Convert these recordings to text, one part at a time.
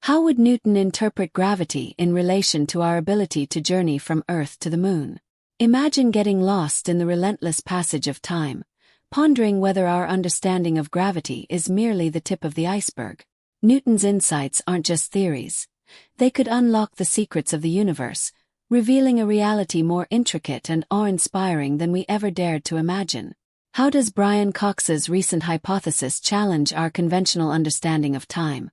How would Newton interpret gravity in relation to our ability to journey from Earth to the Moon? Imagine getting lost in the relentless passage of time, pondering whether our understanding of gravity is merely the tip of the iceberg. Newton's insights aren't just theories. They could unlock the secrets of the universe, revealing a reality more intricate and awe-inspiring than we ever dared to imagine. How does Brian Cox's recent hypothesis challenge our conventional understanding of time?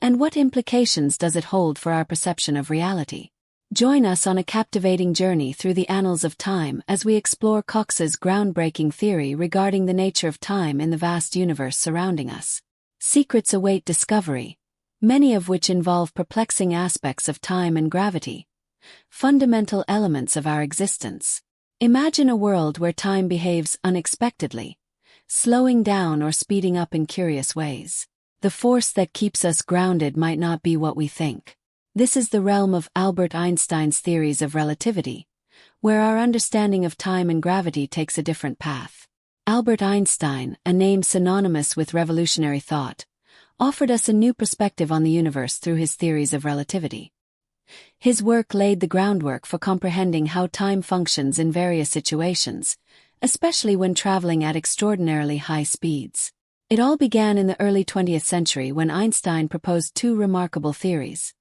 And what implications does it hold for our perception of reality? Join us on a captivating journey through the annals of time as we explore Cox's groundbreaking theory regarding the nature of time in the vast universe surrounding us. Secrets await discovery, many of which involve perplexing aspects of time and gravity, fundamental elements of our existence. Imagine a world where time behaves unexpectedly, slowing down or speeding up in curious ways. The force that keeps us grounded might not be what we think. This is the realm of Albert Einstein's theories of relativity, where our understanding of time and gravity takes a different path. Albert Einstein, a name synonymous with revolutionary thought, offered us a new perspective on the universe through his theories of relativity. His work laid the groundwork for comprehending how time functions in various situations, especially when traveling at extraordinarily high speeds. It all began in the early 20th century when Einstein proposed two remarkable theories: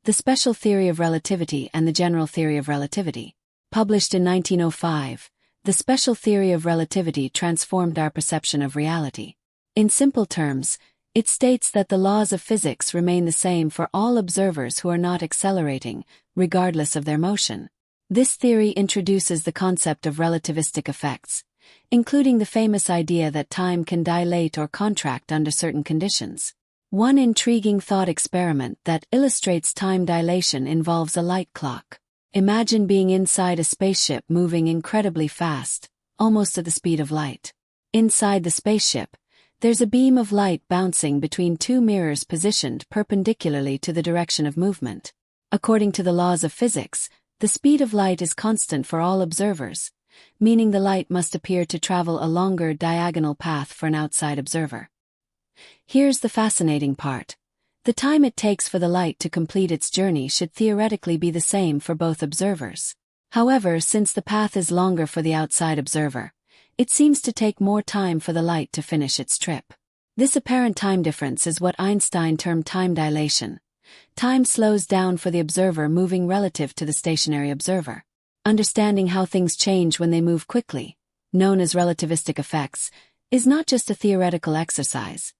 the special theory of relativity and the general theory of relativity. Published in 1905, the special theory of relativity transformed our perception of reality. In simple terms, it states that the laws of physics remain the same for all observers who are not accelerating, regardless of their motion. This theory introduces the concept of relativistic effects, including the famous idea that time can dilate or contract under certain conditions. One intriguing thought experiment that illustrates time dilation involves a light clock. Imagine being inside a spaceship moving incredibly fast, almost at the speed of light. Inside the spaceship, there's a beam of light bouncing between two mirrors positioned perpendicularly to the direction of movement. According to the laws of physics, the speed of light is constant for all observers, meaning the light must appear to travel a longer diagonal path for an outside observer. Here's the fascinating part. The time it takes for the light to complete its journey should theoretically be the same for both observers. However, since the path is longer for the outside observer, it seems to take more time for the light to finish its trip. This apparent time difference is what Einstein termed time dilation. Time slows down for the observer moving relative to the stationary observer. Understanding how things change when they move quickly, known as relativistic effects, is not just a theoretical exercise.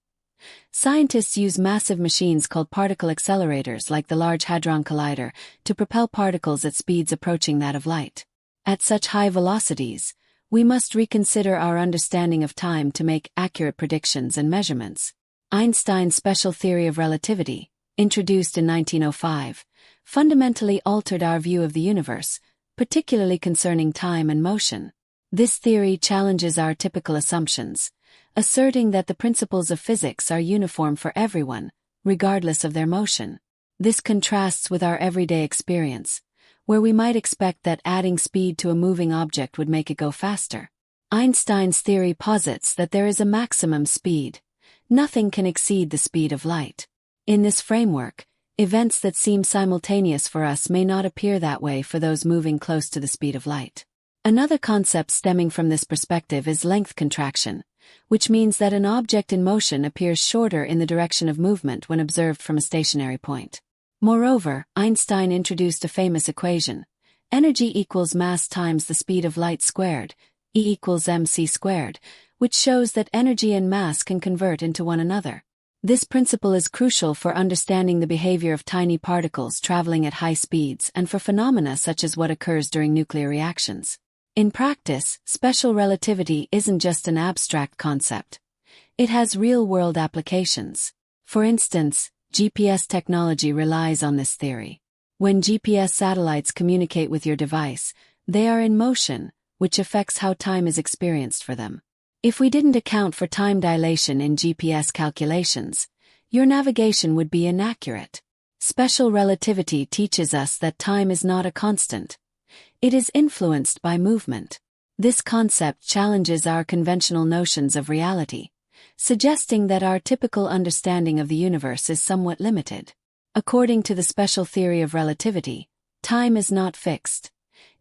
Scientists use massive machines called particle accelerators like the Large Hadron Collider to propel particles at speeds approaching that of light. At such high velocities, we must reconsider our understanding of time to make accurate predictions and measurements. Einstein's special theory of relativity, introduced in 1905, fundamentally altered our view of the universe, particularly concerning time and motion. This theory challenges our typical assumptions, asserting that the principles of physics are uniform for everyone, regardless of their motion. This contrasts with our everyday experience, where we might expect that adding speed to a moving object would make it go faster. Einstein's theory posits that there is a maximum speed. Nothing can exceed the speed of light. In this framework, events that seem simultaneous for us may not appear that way for those moving close to the speed of light. Another concept stemming from this perspective is length contraction, which means that an object in motion appears shorter in the direction of movement when observed from a stationary point. Moreover, Einstein introduced a famous equation: energy equals mass times the speed of light squared, E equals mc squared, which shows that energy and mass can convert into one another. This principle is crucial for understanding the behavior of tiny particles traveling at high speeds and for phenomena such as what occurs during nuclear reactions. In practice, special relativity isn't just an abstract concept. It has real-world applications. For instance, GPS technology relies on this theory. When GPS satellites communicate with your device, they are in motion, which affects how time is experienced for them. If we didn't account for time dilation in GPS calculations, your navigation would be inaccurate. Special relativity teaches us that time is not a constant. It is influenced by movement. This concept challenges our conventional notions of reality, suggesting that our typical understanding of the universe is somewhat limited. According to the special theory of relativity, time is not fixed.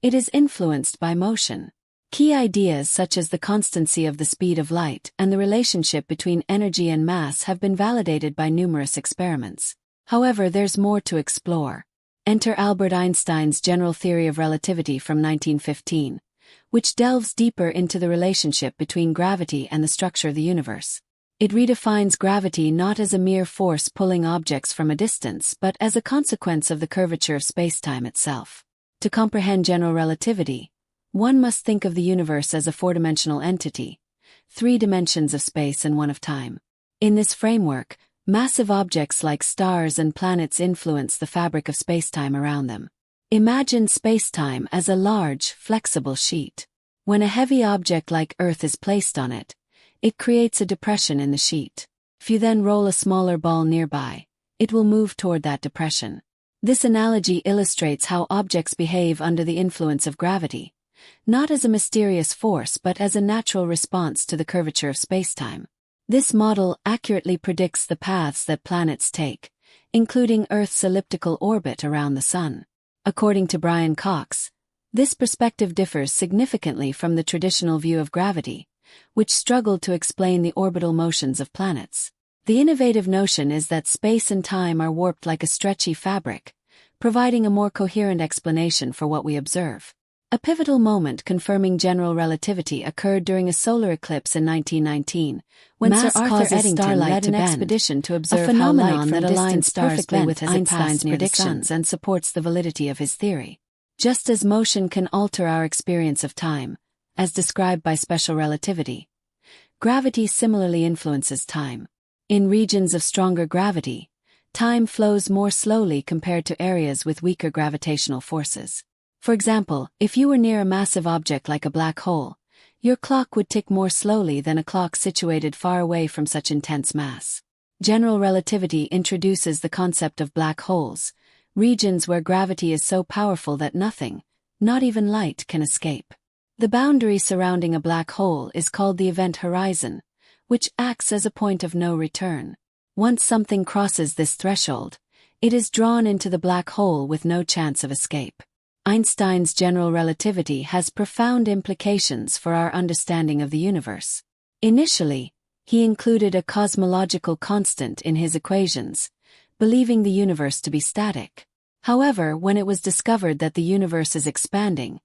It is influenced by motion. Key ideas such as the constancy of the speed of light and the relationship between energy and mass have been validated by numerous experiments. However, there's more to explore. Enter Albert Einstein's general theory of relativity from 1915, which delves deeper into the relationship between gravity and the structure of the universe. It redefines gravity not as a mere force pulling objects from a distance but as a consequence of the curvature of spacetime itself. To comprehend general relativity, one must think of the universe as a four-dimensional entity, 3 dimensions of space and 1 of time. In this framework, massive objects like stars and planets influence the fabric of spacetime around them. Imagine spacetime as a large, flexible sheet. When a heavy object like Earth is placed on it, it creates a depression in the sheet. If you then roll a smaller ball nearby, it will move toward that depression. This analogy illustrates how objects behave under the influence of gravity, not as a mysterious force but as a natural response to the curvature of spacetime. This model accurately predicts the paths that planets take, including Earth's elliptical orbit around the Sun. According to Brian Cox, this perspective differs significantly from the traditional view of gravity, which struggled to explain the orbital motions of planets. The innovative notion is that space and time are warped like a stretchy fabric, providing a more coherent explanation for what we observe. A pivotal moment confirming general relativity occurred during a solar eclipse in 1919, when Sir Arthur Eddington led an expedition to observe a phenomenon that aligns perfectly with Einstein's predictions and supports the validity of his theory. Just as motion can alter our experience of time, as described by special relativity, gravity similarly influences time. In regions of stronger gravity, time flows more slowly compared to areas with weaker gravitational forces. For example, if you were near a massive object like a black hole, your clock would tick more slowly than a clock situated far away from such intense mass. General relativity introduces the concept of black holes, regions where gravity is so powerful that nothing, not even light, can escape. The boundary surrounding a black hole is called the event horizon, which acts as a point of no return. Once something crosses this threshold, it is drawn into the black hole with no chance of escape. Einstein's general relativity has profound implications for our understanding of the universe. Initially, he included a cosmological constant in his equations, believing the universe to be static. However, when it was discovered that the universe is expanding,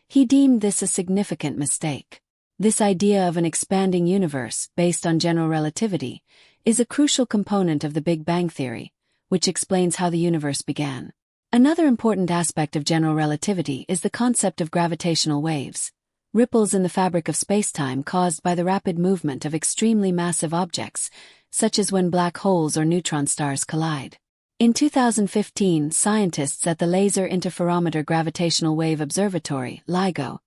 he deemed this a significant mistake. This idea of an expanding universe, based on general relativity, is a crucial component of the Big Bang theory, which explains how the universe began. Another important aspect of general relativity is the concept of gravitational waves, ripples in the fabric of spacetime caused by the rapid movement of extremely massive objects, such as when black holes or neutron stars collide. In 2015, scientists at the Laser Interferometer Gravitational Wave Observatory, LIGO,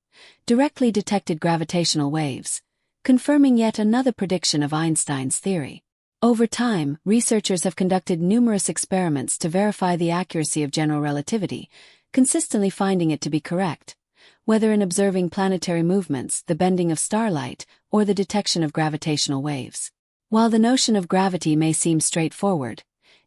directly detected gravitational waves, confirming yet another prediction of Einstein's theory. Over time, researchers have conducted numerous experiments to verify the accuracy of general relativity, consistently finding it to be correct, whether in observing planetary movements, the bending of starlight, or the detection of gravitational waves. While the notion of gravity may seem straightforward,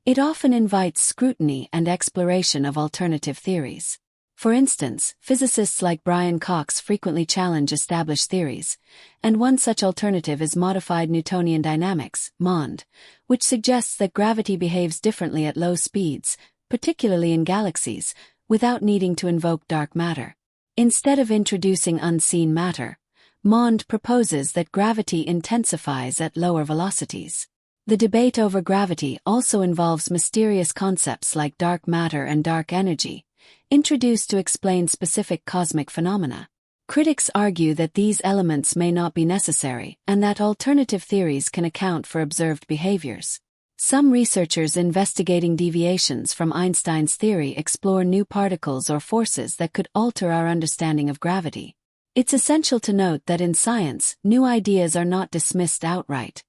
it often invites scrutiny and exploration of alternative theories. For instance, physicists like Brian Cox frequently challenge established theories, and one such alternative is modified Newtonian dynamics, MOND, which suggests that gravity behaves differently at low speeds, particularly in galaxies, without needing to invoke dark matter. Instead of introducing unseen matter, MOND proposes that gravity intensifies at lower velocities. The debate over gravity also involves mysterious concepts like dark matter and dark energy, introduced to explain specific cosmic phenomena. Critics argue that these elements may not be necessary and that alternative theories can account for observed behaviors. Some researchers investigating deviations from Einstein's theory explore new particles or forces that could alter our understanding of gravity. It's essential to note that in science, new ideas are not dismissed outright.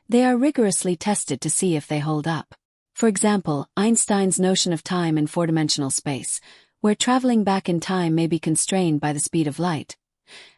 They are rigorously tested to see if they hold up. For example, Einstein's notion of time in four-dimensional space, where traveling back in time may be constrained by the speed of light,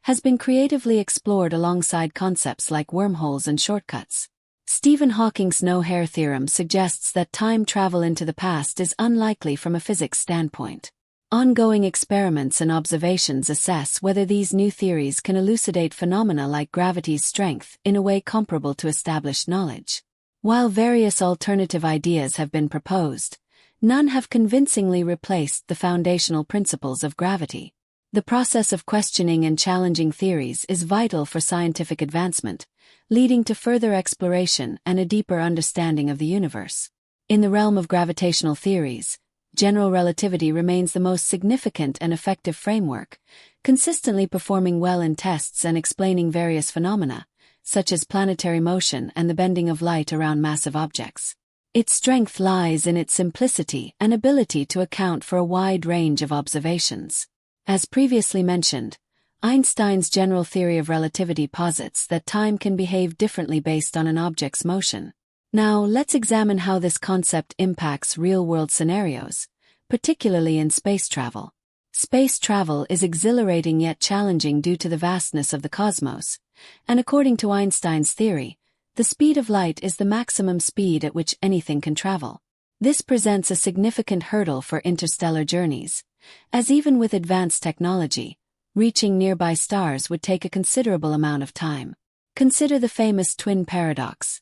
has been creatively explored alongside concepts like wormholes and shortcuts. Stephen Hawking's no-hair theorem suggests that time travel into the past is unlikely from a physics standpoint. Ongoing experiments and observations assess whether these new theories can elucidate phenomena like gravity's strength in a way comparable to established knowledge. While various alternative ideas have been proposed, none have convincingly replaced the foundational principles of gravity. The process of questioning and challenging theories is vital for scientific advancement, leading to further exploration and a deeper understanding of the universe. In the realm of gravitational theories, general relativity remains the most significant and effective framework, consistently performing well in tests and explaining various phenomena, such as planetary motion and the bending of light around massive objects. Its strength lies in its simplicity and ability to account for a wide range of observations. As previously mentioned, Einstein's general theory of relativity posits that time can behave differently based on an object's motion. Now, let's examine how this concept impacts real-world scenarios, particularly in space travel. Space travel is exhilarating yet challenging due to the vastness of the cosmos, and according to Einstein's theory, the speed of light is the maximum speed at which anything can travel. This presents a significant hurdle for interstellar journeys, as even with advanced technology, reaching nearby stars would take a considerable amount of time. Consider the famous twin paradox.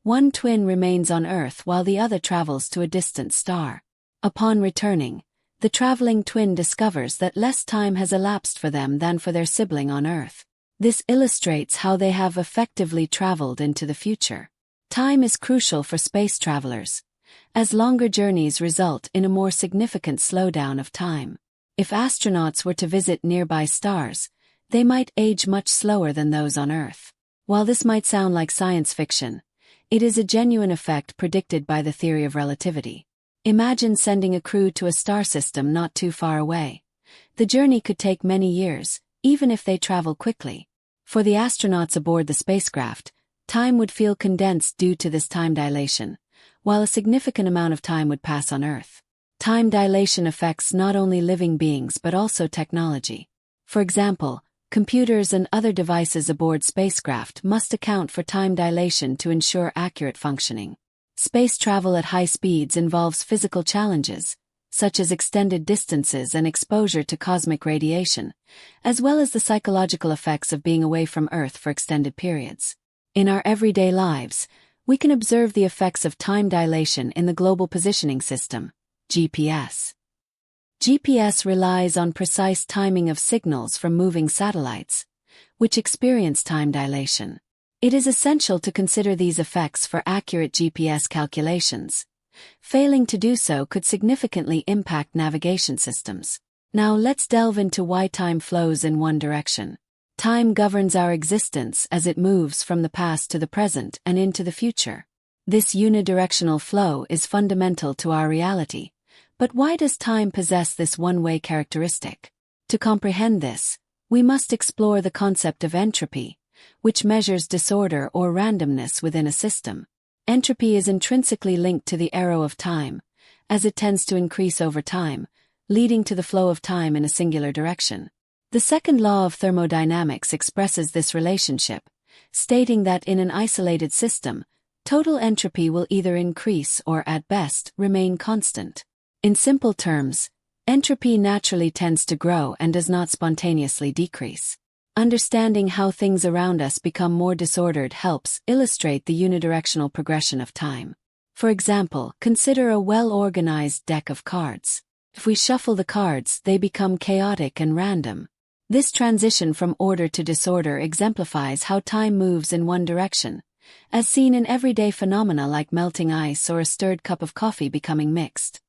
One twin remains on Earth while the other travels to a distant star. Upon returning, the traveling twin discovers that less time has elapsed for them than for their sibling on Earth. This illustrates how they have effectively traveled into the future. Time is crucial for space travelers, as longer journeys result in a more significant slowdown of time. If astronauts were to visit nearby stars, they might age much slower than those on Earth. While this might sound like science fiction, it is a genuine effect predicted by the theory of relativity. Imagine sending a crew to a star system not too far away. The journey could take many years, even if they travel quickly. For the astronauts aboard the spacecraft, time would feel condensed due to this time dilation, while a significant amount of time would pass on Earth. Time dilation affects not only living beings but also technology. For example, computers and other devices aboard spacecraft must account for time dilation to ensure accurate functioning. Space travel at high speeds involves physical challenges, such as extended distances and exposure to cosmic radiation, as well as the psychological effects of being away from Earth for extended periods. In our everyday lives, we can observe the effects of time dilation in the Global Positioning System, GPS. GPS relies on precise timing of signals from moving satellites, which experience time dilation. It is essential to consider these effects for accurate GPS calculations. Failing to do so could significantly impact navigation systems. Now let's delve into why time flows in one direction. Time governs our existence as it moves from the past to the present and into the future. This unidirectional flow is fundamental to our reality. But why does time possess this one-way characteristic? To comprehend this, we must explore the concept of entropy, which measures disorder or randomness within a system. Entropy is intrinsically linked to the arrow of time, as it tends to increase over time, leading to the flow of time in a singular direction. The second law of thermodynamics expresses this relationship, stating that in an isolated system, total entropy will either increase or, at best, remain constant. In simple terms, entropy naturally tends to grow and does not spontaneously decrease. Understanding how things around us become more disordered helps illustrate the unidirectional progression of time. For example, consider a well-organized deck of cards. If we shuffle the cards, they become chaotic and random. This transition from order to disorder exemplifies how time moves in one direction, as seen in everyday phenomena like melting ice or a stirred cup of coffee becoming mixed.